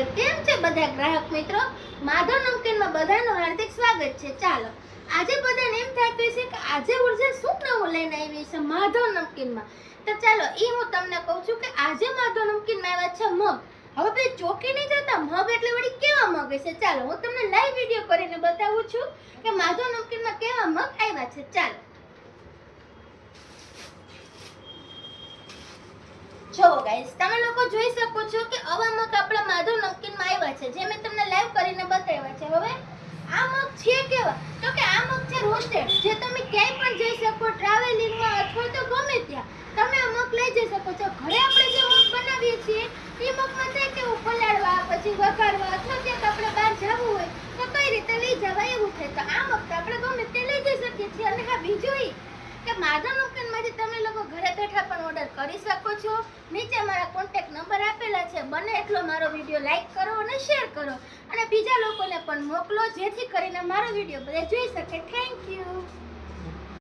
કેમ છે બધા ગ્રાહક મિત્રો? માધવ નમકીનમાં બધાનું હાર્દિક સ્વાગત છે। ચાલો આજે બધાને એમ થતું હશે કે આજે ઉર્જા શું નવું લઈને આવી છે માધવ નમકીનમાં। તો ચાલો હું તમને કહું છું કે આજે માધવ નમકીનમાં આવ્યા છે મગ। હવે ભાઈ ચોકી નહીં જતા, મગ એટલે વળી કેવા મગ હશે? ચાલો હું તમને લાઈવ વિડીયો કરીને બતાવું છું કે માધવ નમકીનમાં કેવા મગ આવ્યા છે। ચાલો જો ગાઈસ, તમે લોકો જોઈ શકો છો કે આવા મગ આપણા માધવ નમકીનમાં આવ્યા છે, જે મેં તમને લાઈવ કરીને બતાવ્યા છે। હવે આ મગ છે કેવા? તો કે આ મગ છે રોસ્ટેડ, જે તમે ક્યાંય પણ જઈ શકો, ટ્રાવેલિંગમાં અથવા તો ગમે ત્યાં તમે આ મગ લઈ જઈ શકો છો। ઘરે આપણે જે મગ બનાવીએ છીએ એ મગમાં થાય કે પલાળવા, પછી વઘારવા અથવા ક્યાંક આપણે બહાર જવું હોય તો કઈ રીતે લઈ જવા એવું થાય। તો આ મગ તો આપણે ગમે તે લઈ જઈ શકીએ છીએ। અને હા, બીજું કે માધવ નમકીનમાંથી તમે લોકો ઘરે બેઠા પણ ઓર્ડર કરી શકો છો। નીચે મારા કોન્ટેક્ટ નંબર આપેલા છે, બને એટલો મારો વિડીયો લાઈક કરો અને શેર કરો અને બીજા લોકોને પણ મોકલો, જેથી કરીને મારો વિડીયો બધા જોઈ શકે। Thank you.